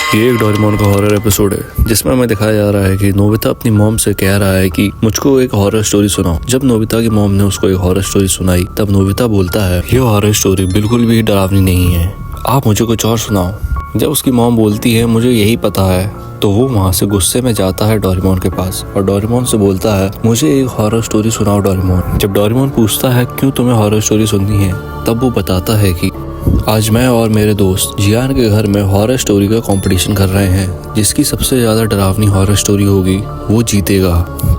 ये एक डोरेमोन का हॉरर एपिसोड है जिसमें हमें दिखाया जा रहा है कि नोबिता अपनी मॉम से कह रहा है कि मुझको एक हॉरर स्टोरी सुनाओ। जब नोबिता की मॉम ने उसको एक हॉरर स्टोरी सुनाई तब नोबिता बोलता है ये हॉरर स्टोरी बिल्कुल भी डरावनी नहीं है, आप मुझे कुछ और सुनाओ। जब उसकी मॉम बोलती है मुझे यही पता है तो वो वहाँ से गुस्से में जाता है डोरेमोन के पास और डोरेमोन से बोलता है मुझे एक हॉरर स्टोरी सुनाओ डोरेमोन। जब डोरेमोन पूछता है क्यों तुम्हें हॉरर स्टोरी सुननी है तब वो बताता है कि आज मैं और मेरे दोस्त जियान के घर में हॉरर स्टोरी का कंपटीशन कर रहे हैं, जिसकी सबसे ज्यादा डरावनी हॉरर स्टोरी होगी वो जीतेगा।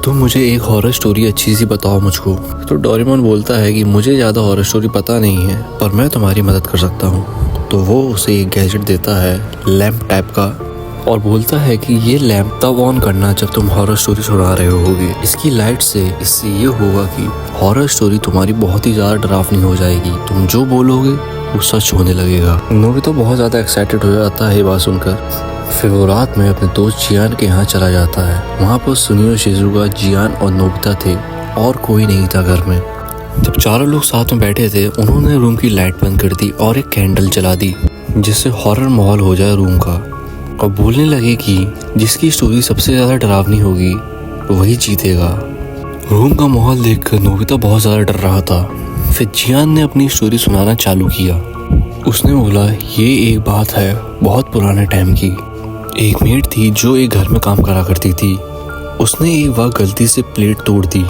तो मुझे एक हॉरर स्टोरी अच्छी सी बताओ मुझको। तो डोरेमोन बोलता है कि मुझे ज्यादा हॉरर स्टोरी पता नहीं है पर मैं तुम्हारी मदद कर सकता हूँ। तो वो उसे एक गैजेट देता है लैंप टाइप का और बोलता है कि ये लैंप तब ऑन करना जब तुम हॉरर स्टोरी सुना रहे होगे। इसकी लाइट से इससे ये होगा कि हॉरर स्टोरी तुम्हारी बहुत ही ज्यादा डरावनी हो जाएगी, तुम जो बोलोगे वो सच होने लगेगा। नोबिता बहुत ज्यादा एक्साइटेड हो जाता है ये बात सुनकर। फिर वो रात में अपने दोस्त जियान के यहाँ चला जाता है। वहाँ पर सुनियो, शिजुका, जियान और नोबिता थे और कोई नहीं था घर में। जब चारों लोग साथ में बैठे थे उन्होंने रूम की लाइट बंद कर दी और एक कैंडल जला दी जिससे हॉरर माहौल हो जाए रूम का, और बोलने लगे कि जिसकी स्टोरी सबसे ज्यादा डरावनी होगी वही जीतेगा। रूम का माहौल देखकर नोबिता बहुत ज्यादा डर रहा था। फिर जियान ने अपनी स्टोरी सुनाना चालू किया। उसने बोला ये एक बात है बहुत पुराने टाइम की। एक मेड थी जो एक घर में काम करा करती थी। उसने एक बार गलती से प्लेट तोड़ दी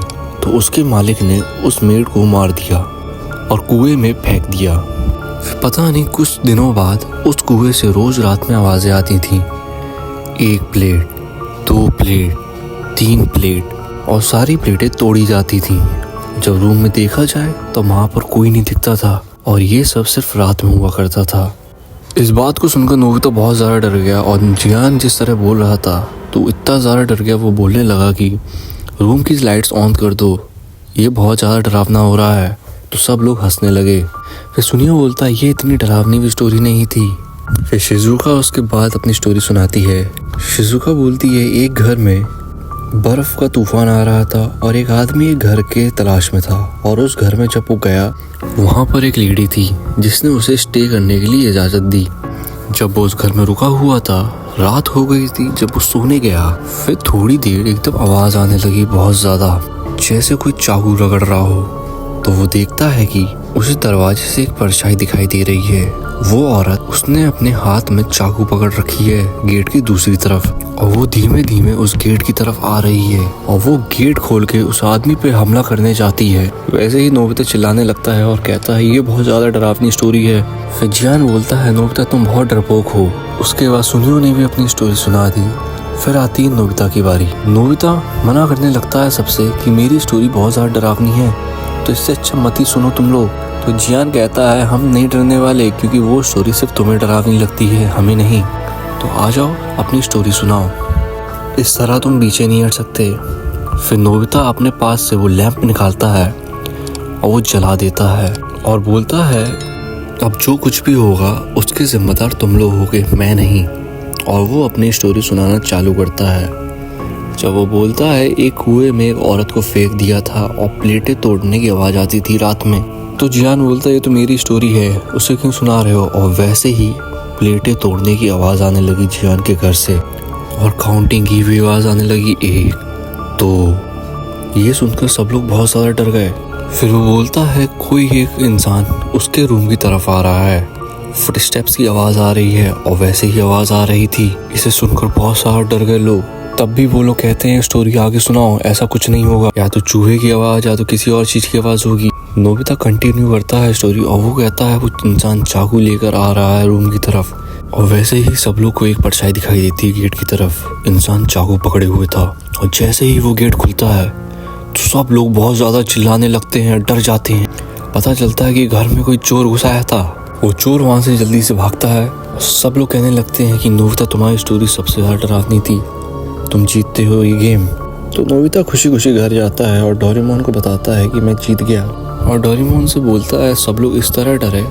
तो उसके मालिक ने उस मेड को मार दिया और कुएं में फेंक दिया। फिर पता नहीं कुछ दिनों बाद उस कुएं से रोज रात में आवाजें आती थी, 1 प्लेट, 2 प्लेट, 3 प्लेट, और सारी प्लेटें तोड़ी जाती थी। जब रूम में देखा जाए तो वहाँ पर कोई नहीं दिखता था और ये सब सिर्फ रात में हुआ करता था। इस बात को सुनकर नोबिता बहुत ज़्यादा डर गया और जियान जिस तरह बोल रहा था तो इतना ज़्यादा डर गया वो बोलने लगा कि रूम की लाइट्स ऑन कर दो, ये बहुत ज़्यादा डरावना हो रहा है। तो सब लोग हंसने लगे। फिर सुनियो बोलता है ये इतनी डरावनी भी स्टोरी नहीं थी। फिर शिजुका उसके बाद अपनी स्टोरी सुनाती है। शिजुका बोलती है एक घर में बर्फ का तूफान आ रहा था और एक आदमी एक घर के तलाश में था और उस घर में जब वो गया वहाँ पर एक लेडी थी जिसने उसे स्टे करने के लिए इजाज़त दी। जब वो उस घर में रुका हुआ था रात हो गई थी। जब वो सोने गया फिर थोड़ी देर एकदम आवाज़ आने लगी बहुत ज़्यादा, जैसे कोई चाकू रगड़ रहा हो। तो वो देखता है कि उस दरवाजे से एक परछाई दिखाई दे रही है। वो औरत उसने अपने हाथ में चाकू पकड़ रखी है गेट की दूसरी तरफ और वो धीमे धीमे उस गेट की तरफ आ रही है और वो गेट खोल के उस आदमी पे हमला करने जाती है। वैसे ही नोबिता चिल्लाने लगता है और कहता है ये बहुत ज्यादा डरावनी स्टोरी है। फिर जियान बोलता है नोबिता तुम बहुत डरपोक हो। उसके बाद सुनियो ने भी अपनी स्टोरी सुना दी। फिर आती है नोबिता की बारी। नोबिता मना करने लगता है सबसे कि मेरी स्टोरी बहुत ज्यादा डरावनी है तो इससे अच्छा मत ही सुनो तुम लोग। तो जियान कहता है हम नहीं डरने वाले क्योंकि वो स्टोरी सिर्फ तुम्हें डरावनी लगती है, हमें नहीं। तो आ जाओ अपनी स्टोरी सुनाओ, इस तरह तुम पीछे नहीं हट सकते। फिर नोबिता अपने पास से वो लैंप निकालता है और वो जला देता है और बोलता है अब जो कुछ भी होगा उसके जिम्मेदार तुम लोग होगे, मैं नहीं। और वो अपनी स्टोरी सुनाना चालू करता है। जब वो बोलता है एक कुएं में एक औरत को फेंक दिया था और प्लेटें तोड़ने की आवाज़ आती थी रात में। तो जियान बोलता है ये तो मेरी स्टोरी है, उसे क्यों सुना रहे हो। और वैसे ही प्लेटें तोड़ने की आवाज़ आने लगी जियान के घर से और काउंटिंग की भी आवाज़ आने लगी, 1, 2। ये सुनकर सब लोग बहुत ज़्यादा डर गए। फिर वो बोलता है कोई एक इंसान उसके रूम की तरफ आ रहा है। फुटस्टेप्स की आवाज़ आ रही है और वैसे ही आवाज़ आ रही थी। इसे सुनकर बहुत सारा डर गए लोग। तब भी वो लोग कहते हैं स्टोरी आगे सुनाओ, ऐसा कुछ नहीं होगा, या तो चूहे की आवाज़ या तो किसी और चीज़ की आवाज़ होगी। नोबिता कंटिन्यू करता है स्टोरी और वो कहता है वो इंसान चाकू लेकर आ रहा है रूम की तरफ और वैसे ही सब लोग को एक परछाई दिखाई देती है गेट की तरफ। इंसान चाकू पकड़े हुए था और जैसे ही वो गेट खुलता है तो सब लोग बहुत ज़्यादा चिल्लाने लगते हैं, डर जाते हैं। पता चलता है कि घर में कोई चोर घुसा आया था। वो चोर वहाँ से जल्दी से भागता है। सब लोग कहने लगते हैं कि नोबिता तुम्हारी स्टोरी सबसे ज़्यादा डरावनी थी, तुम जीतते हो ये गेम। तो नोबिता खुशी खुशी घर जाता है और डोरेमोन को बताता है कि मैं जीत गया। और डोरेमोन से बोलता है सब लोग इस तरह डरे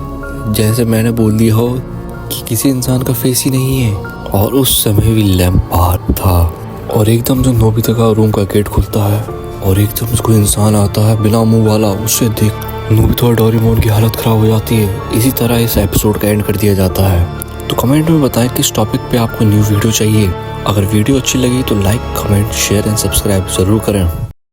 जैसे मैंने बोल दिया हो कि किसी इंसान का फेस ही नहीं है। और उस समय भी लैंप बाहर था और एकदम जो नोबिता का रूम का गेट खुलता है और एकदम कोई इंसान आता है बिना मुंह वाला। उसे देख नोबिता और डोरेमोन की हालत खराब हो जाती है। इसी तरह इस एपिसोड का एंड कर दिया जाता है। तो कमेंट में बताएं किस टॉपिक पे आपको न्यू वीडियो चाहिए। अगर वीडियो अच्छी लगी तो like, comment, share and subscribe जरूर करें।